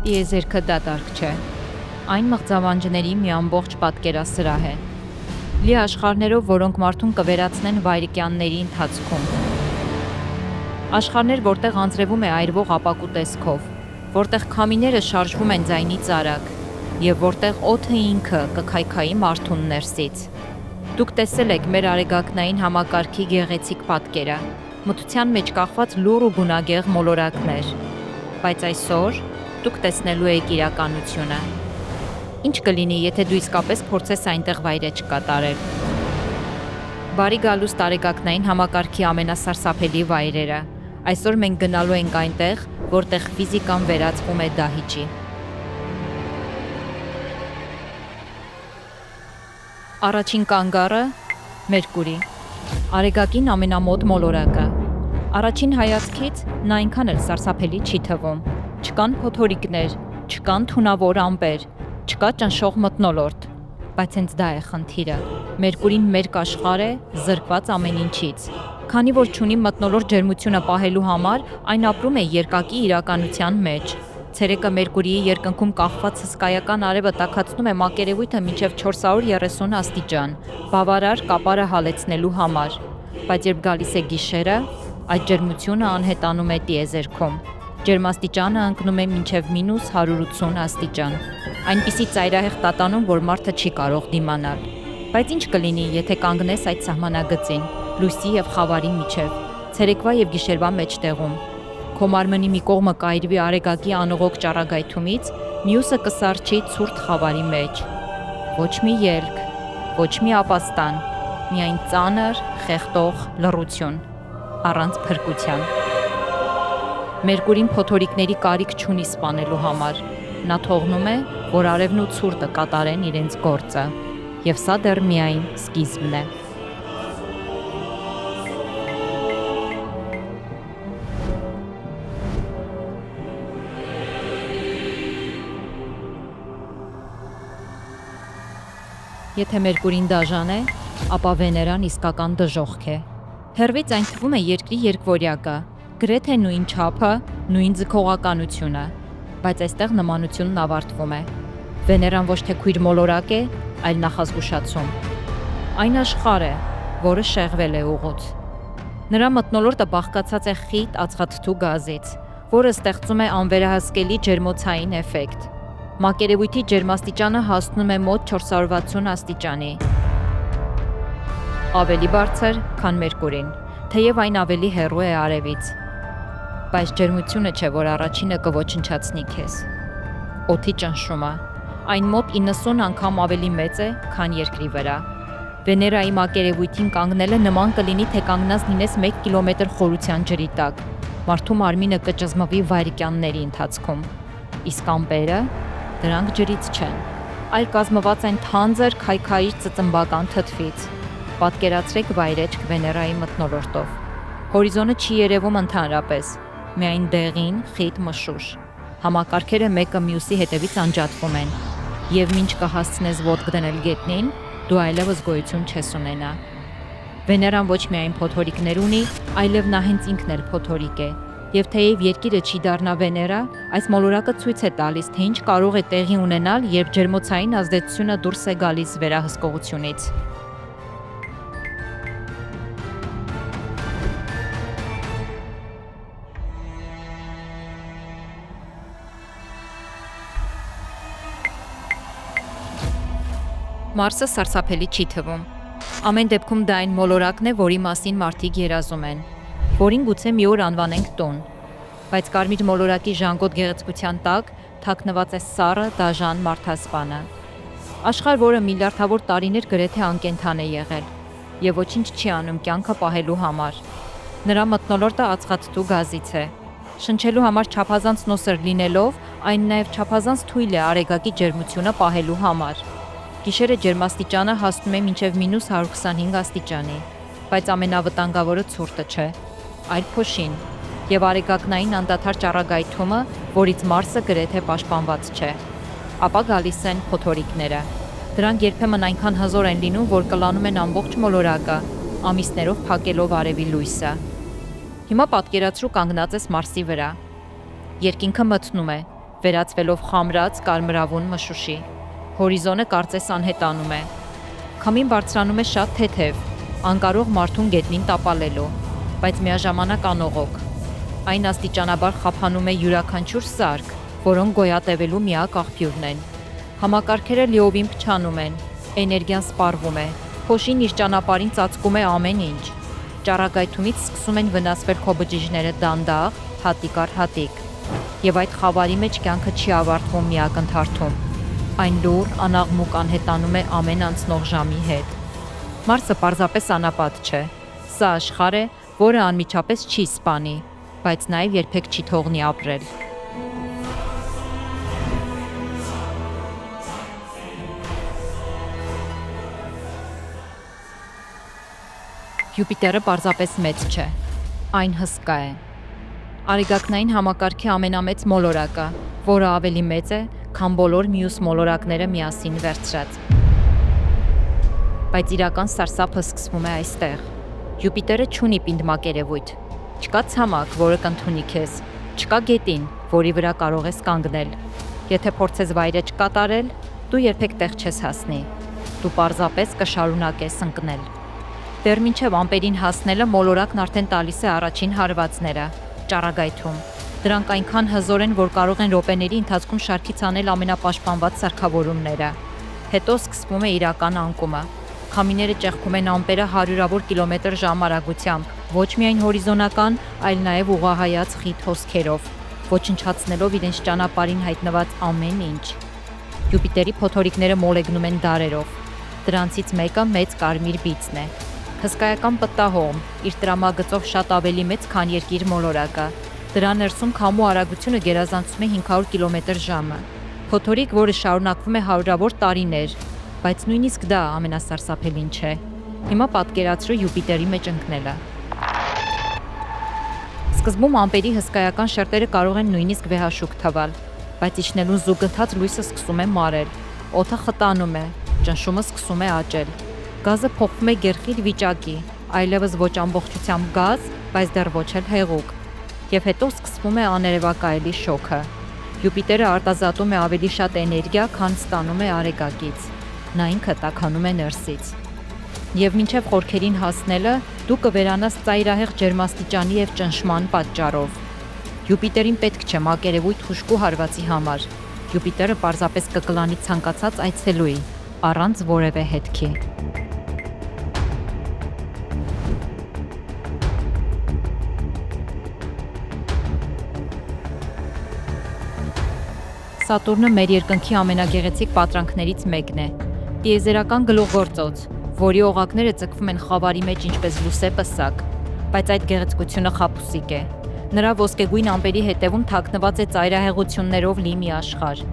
Տիեզերքը դատարկ չէ։ Այն մղձավանջների մի ամբողջ պատկերասրահ է։ Լի աշխարհներով, որոնք մարդուն կվերացնեն վայրկյանների ընթացքում։ Աշխարհներ, որտեղ անձրևում է այրվող ապակու տեսքով, որտեղ քամիները շարժվում են ձայնից արագ, եւ որտեղ օդը ինքը կքայքայի մարդուն ներսից։ Դուք տեսել եք մեր արեգակնային համակարգի գեղեցիկ պատկերը, մթության մեջ կախված լուռ ու գունագեղ մոլորակներ, բայց այսօր դուք տեսնելու եք իրականությունը։ Ինչ կլինի, եթե դու իսկապես փորձես այնտեղ վայրեջք կատարել։ Բարի գալուստ արեգակնային համակարգի ամենասարսափելի վայրերը։ Այսօր մենք գնալու ենք այնտեղ, որտեղ ֆիզիկան վերածվում է դահիճի։ Առաջին կանգառը՝ Մերկուրի, արեգակին ամենամոտ մոլորակը։ Առաջին հայացքից նա այնքան էլ սարսափելի չի թվում։ Չկան փոթորիկներ, չկան թունավոր ամպեր, չկա ճնշող մթնոլորտ, բայց հենց դա է խնդիրը։ Մերկուրին մերկ աշխարհ է, զրկված ամեն ինչից։ Քանի որ չունի մթնոլորտ ջերմությունը պահելու համար, այն ապրում է երկակի իրականության մեջ։ Ցերեկը Մերկուրիի երկնքում կախված հսկայական արևը տաքացնում է մակերևույթը մինչև 430 աստիճան, բավարար կապարը հալեցնելու համար, բայց երբ գալիս է գիշերը, այդ ջերմությունը անհետանում է տիեզերքում։ Ջերմաստիճանը ընկնում է մինչև -180 աստիճան։ Այնպիսի ծայրահեղ տատանում, որ մարդը չի կարող դիմանալ։ Բայց ինչ կլինի, եթե կանգնես այդ սահմանագծին, լույսի եւ խավարի միջև, ցերեկվա եւ գիշերվա մեջտեղում։ Քո մարմնի մի կողմը կայրվի արեգակի անողոք ճառագայթումից, մյուսը կսառչի ցուրտ խավարի մեջ։ Ոչ մի ելք, ոչ մի ապաստան, միայն ծանր, խեղդող լռություն, առանց փրկության։ Մերկուրին փոթորիկների կարիք չունի սպանելու համար։ Նա թողնում է, որ արևն ու ցուրտը կատարեն իրենց գործը, եւ սա դեռ միայն սկիզբն է։ Եթե Մերկուրին դաժան է, ապա Վեներան իսկական դժոխք է։ Հեռվից այն թվում է երկրի երկվորյակը, գրեթե նույն չափը, նույն ձգողականությունը, բայց այստեղ նմանությունն ավարտվում է։ Վեներան ոչ թե քույր մոլորակ է, այլ նախազգուշացում։ Այն աշխարհ է, որը շեղվել է ուղուց։ Նրա մթնոլորտը բաղկացած է խիտ ածխաթթու գազից, որը ստեղծում է անվերահսկելի ջերմոցային էֆեկտ։ Մակերևույթի ջերմաստիճանը հասնում է մոտ 460 աստիճանի։ Ավելի բարձր, քան Մերկուրին, թեև այն ավելի հեռու է արևից։ Բայց ջերմությունը չէ, որ առաջինը կոչնչացնի քեզ։ Օդի ճնշումը, այն մոտ 90 անգամ ավելի մեծ է, քան երկրի վրա։ Վեներայի մակերևույթին կանգնելը նման կլինի, թե կանգնած լինես 1 կիլոմետր խորության ջրի տակ։ Մարդու մարմինը կճզմվի վայրկյանների ընթացքում։ Իսկ ամպերը, դրանք ջրից չեն, այլ կազմված են թանձր քայքայիչ ծծմբական թթվից։ Պատկերացրեք վայրեջք Վեներայի մթնոլորտով։ Հորիզոնը չի երևում ընդհանրապես, միայն դեղին, խիտ մշուշ։ Համակարգերը մեկը մյուսի հետևից անջատվում են, եւ մինչ կհասցնես ոտք դնել գետնին, դու այլևս գոյություն չես ունենա։ Վեներան ոչ միայն փոթորիկներ ունի, այլև նա հենց ինքն էլ փոթորիկ է։ Եվ թեև երկիրը չի դառնա Վեներա, այս մոլորակը ցույց է տալիս, թե ինչ կարող է տեղի ունենալ, երբ ջերմոցային ազդեցությունը դուրս է գալիս վերահսկողությունից։ Մարսը սարսափելի չի թվում։ Ամեն դեպքում դա այն մոլորակն է, որի մասին մարդիկ երազում են, որին գուցե մի օր անվանենք տուն։ Բայց կարմիր մոլորակի ժանգոտ գեղեցկության տակ թաքնված է սառը, դաժան մարդասպանը։ Աշխարհ, որը միլիարդավոր տարիներ գրեթե անկենդան է եղել եւ ոչինչ չի անում կյանքը պահելու համար։ Նրա մթնոլորտը ածխաթթու գազից է։ Շնչելու համար չափազանց նոսր լինելով, այն նաեւ չափազանց թույլ է արեգակի ջերմությունը պահելու համար։ Գիշերը ջերմաստիճանը հասնում է մինչև -125 աստիճանի, բայց ամենավտանգավորը ցուրտը չէ, այլ փոշին եւ արեգակնային անդադար ճառագայթումը, որից Մարսը գրեթե պաշտպանված չէ։ Ապա գալիս են փոթորիկները։ Դրանք երբեմն այնքան հզոր են լինում, որ կլանում են ամբողջ մոլորակը, ամիսներով փակելով արևի լույսը։ Հիմա պատկերացրու կանգնած ես Մարսի վրա։ Երկինքը մթնում է, վերածվելով խամրած կարմրավուն մշուշի։ Հորիզոնը կարծես անհետանում է։ Քամին բարձրանում է շատ թեթև, անկարող մարդուն գետնին տապալելու, բայց միաժամանակ անողոք։ Այն աստիճանաբար խափանում է յուրաքանչյուր սարք, որոնք գոյատևելու միակ աղբյուրն են։ Համակարգերը լիովին փչանում են, էներգիան սպառվում է, փոշին իր ճանապարհին ծածկում է ամեն ինչ։ Ճառագայթումից սկսում են վնասվել քո բջիջները դանդաղ, հատիկ առ հատիկ։ Եվ այդ խավարի մեջ կյանքը չի ավարտվում մի ակնթարթում։ Այն լուռ, անաղմուկ անհետանում է ամեն անցնող ժամի հետ։ Մարսը պարզապես անապատ չէ։ Սա աշխարհ է, որը անմիջապես չի սպանի, բայց նաև երբեք չի թողնի ապրել։ Յուպիտերը պարզապես մեծ չէ, այն հսկա է։ Արեգակնային համակարգի ամենամեծ մոլորակը, որը ավելի մեծ է, քան բոլոր մյուս մոլորակները միասին վերցրած։ Բայց իրական սարսափը սկսվում է այստեղ։ Յուպիտերը չունի պինդ-մակերևույթ, չկա ցամաք, որը կընդունի քեզ, չկա գետին, որի վրա կարող ես կանգնել։ Եթե փորձես վայրէջք կատարել, դու երբեք տեղ չես հասնի։ Դու պարզապես կշարունակես ընկնել։ Դեռ մինչև ամպերին հասնելը մոլորակն արդեն տալիս է առաջին հարվածները, ճառագայթում։ Դրանք այնքան հզոր են, որ կարող են րոպեների ընթացքում շարքից անել ամենապաշտպանված սարքավորումները։ Հետո սկսվում է իրական անկումը։ Քամիները ճեղքում են ամպերը հարյուրավոր կիլոմետր/ժամ արագությամբ, ոչ միայն հորիզոնական, այլ նաև ուղղահայաց խիտ հոսքերով, ոչնչացնելով իրենց ճանապարհին հայտնված ամեն ինչ։ Յուպիտերի փոթորիկները մոլեգնում են դարերով։ Դրանցից մեկը մեծ կարմիր բիծն է։ Հսկայական պտտահողմ, իր տրամագծով շատ ավելի մեծ, քան Երկիր մոլորակը։ Դրա ներսում քամու արագությունը գերազանցում է 500 կմ/ժ։ Փոթորիկ, որը շարունակվում է հարյուրավոր տարիներ, բայց նույնիսկ դա ամենասարսափելին չէ։ Հիմա պատկերացրու Յուպիտերի մեջ ընկնելը։ Սկզբում ամպերի հսկայական շերտերը կարող են նույնիսկ վեհաշուկ թվալ, բայց իջնելուն զուգընթաց լույսը սկսում է մարել, օդը խտանում է, ճնշումը սկսում է աճել։ Գազը փոխվում է գերխիտ վիճակի, այլևս ոչ ամբողջությամբ գազ, բայց դեռ ոչ էլ հեղուկ։ Եվ հետո սկսվում է աներևակայելի շոքը։ Յուպիտերը արտազատում է ավելի շատ էներգիա, քան ստանում է Արեգակից։ Նա ինքը տաքանում է ներսից։ Եվ մինչև խորքերին հասնելը դու կվերանաս ծայրահեղ ջերմաստիճանի և ճնշման պատճառով։ Յուպիտերին պետք չէ մակերևույթ հուժկու հարվածի համար։ Յուպիտերը պարզապես կկլանի ցանկացած այցելուի, առանց որևէ հետքի։ Սատուրնը մեր երկնքի ամենագեղեցիկ պատրանքներից մեկն է։ Տիեզերական գլուխգործոց, որի օղակները ձգվում են խավարի մեջ ինչպես լուսե պսակ, բայց այդ գեղեցկությունը խաբուսիկ է։ Նրա ոսկեգույն ամպերի հետևում թաքնված է ծայրահեղություններով լի մի աշխարհ։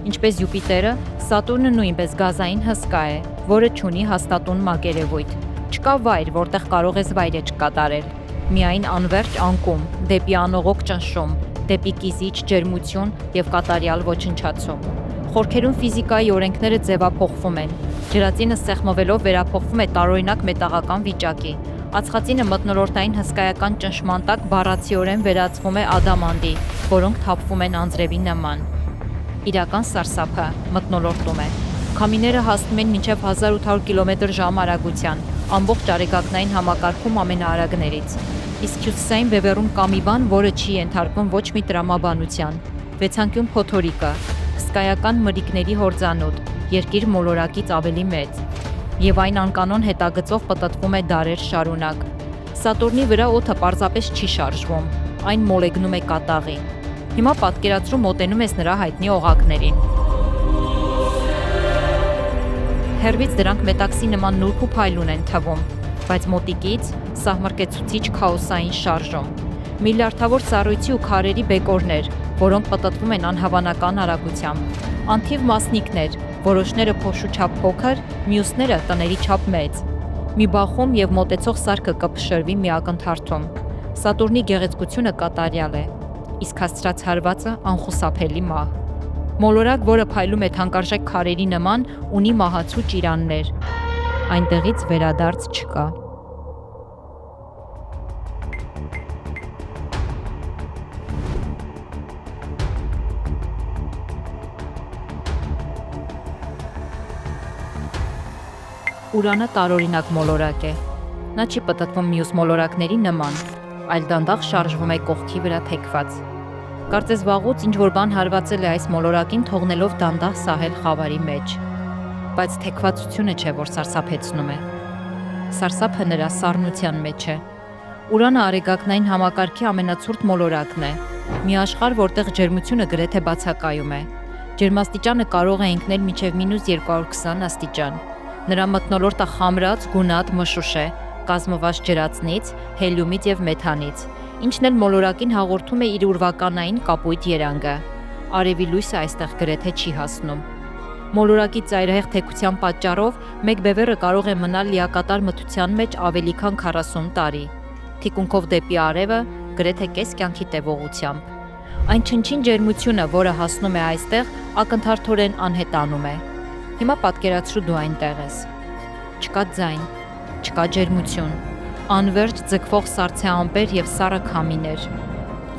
Ինչպես Յուպիտերը, Սատուրնը նույնպես գազային հսկա է, որը չունի հաստատուն մակերևույթ։ Չկա վայր, որտեղ կարող ես վայրէջք կատարել։ Միայն անվերջ անկում, դեպի անողոք ճնշում, դեպի կիսիչ ջերմություն և կատարյալ ոչնչացում։ Խորքերում ֆիզիկայի օրենքները ձևափոխվում են։ Ջրածինը սեղմվելով վերափոխվում է տարօրինակ մետաղական վիճակի։ Ածխածինը մթնոլորտային հսկայական ճնշման տակ բառացիորեն վերածվում է ադամանդի, որոնք թափվում են անձրևի նման։ Իրական սարսափը մթնոլորտում է։ Քամիները հասնում են մինչև 1800 կմ/ժ արագության, ամբողջ արեգակնային համակարգում ամենաարագներից։ Իսկ հյուսիսային բևեռում կա մի բան, որը չի ենթարկվում ոչ մի տրամաբանության։ Վեցանկյուն փոթորիկը, հսկայական մրրիկների հորձանոթ, Երկիր մոլորակից ավելի մեծ։ Եվ այն անկանոն հետագծով պտտվում է դարեր շարունակ։ Սատուրնի վրա օդը պարզապես չի շարժվում, այն մոլեգնում է կատաղի։ Հիմա պատկերացրու մոտենում ես նրա հայտնի օղակներին։ Հեռվից դրանք մետաքսի նման նուրբ ու փայլուն են թվում, բայց մոտիկից սահմռկեցուցիչ քաոսային շարժում։ Միլիարդավոր սառույցի ու քարերի բեկորներ, որոնք պտտվում են անհավանական արագությամբ։ Անթիվ մասնիկներ, որոշները փոշու չափ փոքր, մյուսները տների չափ մեծ։ Մի բախում և մոտեցող սարքը կփշրվի մի ակնթարթում։ Սատուրնի գեղեցկությունը կատարյալ է, իսկ հասցրած հարվածը անխուսափելի մահ։ Մոլորակ, որը փայլում է թանկարժեք քարերի նման, ունի մահացու ճիրաններ։ Այնտեղից վերադարձ չկա։ Ուրանը տարօրինակ մոլորակ է։ Նա չի պտտվում մյուս մոլորակների նման, այլ դանդաղ շարժվում է կողքի վրա թեքված։ Կարծես վաղուց ինչ-որ բան հարվածել է այս մոլորակին, թողնելով դանդաղ սահել խավարի մեջ։ Բայց թեքվածությունը չէ, որ սարսափեցնում է։ Սարսափը նրա սառնության մեջ է։ Ուրանը արեգակնային համակարգի ամենացուրտ մոլորակն է։ Մի աշխարհ, որտեղ ջերմությունը գրեթե բացակայում է։ Ջերմաստիճանը կարող է ընկնել մինչև -220 աստիճան։ Նրա մթնոլորտը խամրած, գունատ, մշուշ է, կազմված ջրածնից, հելիումից և մեթանից, ինչն էլ մոլորակին հաղորդում է իր ուրվականային կապույտ երանգը։ Արևի լույսը այստեղ գրեթե չի հասնում։ Մոլորակի ծայրահեղ թեքության պատճառով մեկ բևեռը կարող է մնալ լիակատար մթության մեջ ավելի քան 40 տարի։ Թիկունքով դեպի արևը գրեթե կես կյանքի տևողությամբ։ Այն չնչին ջերմությունը, որը հասնում է այստեղ, ակնթարթորեն անհետանում է։ Հիմա պատկերացրու դու այնտեղ ես։ Չկա ձայն, չկա ջերմություն, անվերջ ձգվող սառցե ամպեր և սառը քամիներ։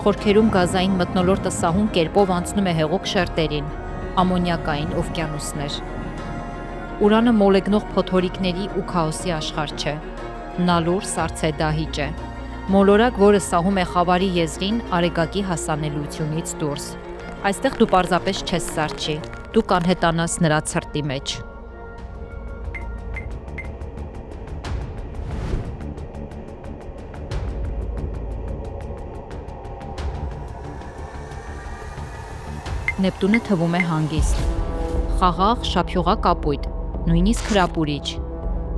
Խորքերում գազային մթնոլորտը սահուն կերպով անցնում է հեղուկ շերտերին, ամոնիակային օվկիանոսներ։ Ուրանը մոլեգնող փոթորիկների ու քաոսի աշխարհ չէ։ Նա լուր սառցե դահիճ է։ Մոլորակ, որը սահում է խավարի եզրին արեգակի հասանելիությունից դուրս։ Այստեղ դու պարզապես չես սառչի, դու կանհետանաս նրա ցրտի մեջ։ Նեպտունը թվում է հանգիստ, խաղաղ, շափյուղա կապույտ, նույնիսկ հրապուրիչ,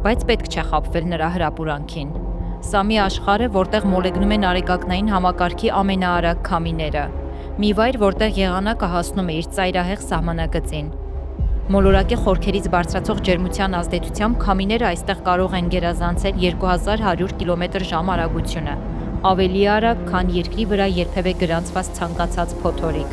բայց պետք չէ խաբվել նրա հրապուրանքին։ Սա մի աշխարհ է, որտեղ մոլեգնում են արեգակնային համակարգի ամենաարագ քամիները, մի վայր, որտեղ եղանակը հասնում է իր ծայրահեղ սահմանագծին։ Մոլորակի խորքերից բարձրացող ջերմության ազդեցությամբ քամիները այստեղ կարող են գերազանցել 2100 կմ/ժ արագությունը, ավելի արագ, քան երկրի վրա երբևէ գրանցված ցանկացած փոթորիկ։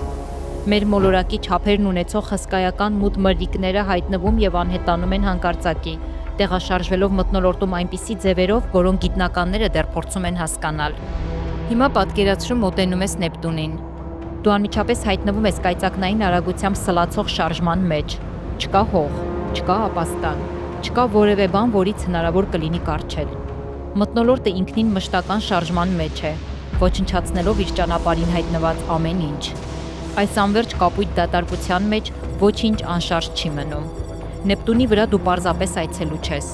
Մեր մոլորակի չափերն ունեցող հսկայական մութ մրրիկները հայտնվում և անհետանում են հանկարծակի, տեղաշարժվելով մթնոլորտում այնպիսի ձևերով, որոնք գիտնականները դեռ փորձում են հասկանալ։ Հիմա պատկերացրու մոտենում ես Նեպտունին։ Դու անմիջապես հայտնվում ես կայծակնային արագությամբ սլացող շարժման մեջ։ Չկա հող, չկա ապաստան, չկա որևէ բան, որից հնարավոր կլինի կառչել։ Մթնոլորտը ինքնին մշտական շարժման մեջ է, ոչնչացնելով իր ճանապարհին հայտնված ամեն ինչ։ Այս անվերջ կապույտ դատարկության մեջ ոչինչ անշարժ չի մնում։ Նեպտունի վրա դու պարզապես այցելու չես։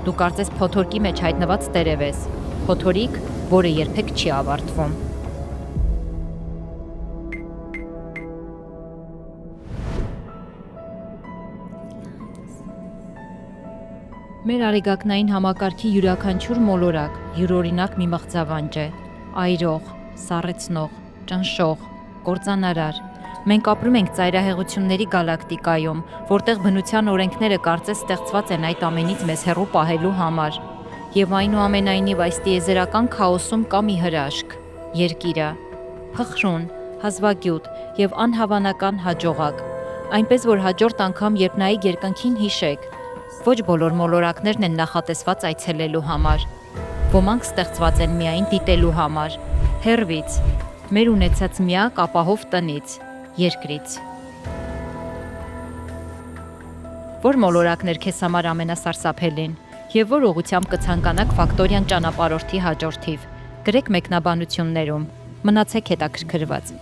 Դու կարծես փոթորկի մեջ հայտնված տերև ես, փոթորիկ, որը երբեք չի ավարտվում։ Մեր արեգակնային համակարգի յուրաքանչյուր մոլորակ յուրօրինակ մի մղձավանջ է, այրող, սառեցնող, ճնշող, կործանարար։ Մենք ապրում ենք ծայրահեղությունների գալակտիկայում, որտեղ բնության օրենքները կարծես ստեղծված են այդ ամենից մեզ հեռու պահելու համար։ Եվ այնուամենայնիվ այս տիեզերական քաոսում կա մի հրաշք՝ երկիրը, փխրուն, հազվագյուտ և անհավանական հաջողակ։ Այնպես որ հաջորդ անգամ, երբ նայեք երկնքին, հիշեք, ոչ բոլոր մոլորակներն են նախատեսված այցելելու համար։ Ոմանք ստեղծված են միայն դիտելու համար, հեռվից, մեր ունեցած միակ ապահով տնից, երկրից։ Որ մոլորակներ քեզ համար ամենասարսափելին և որ ուղղությամբ կցանկանաք Ֆակտորիան ճանապարհորդի հաջորդիվ, գրեք մեկնաբանություններում։ Մնացեք հետաքրքրված։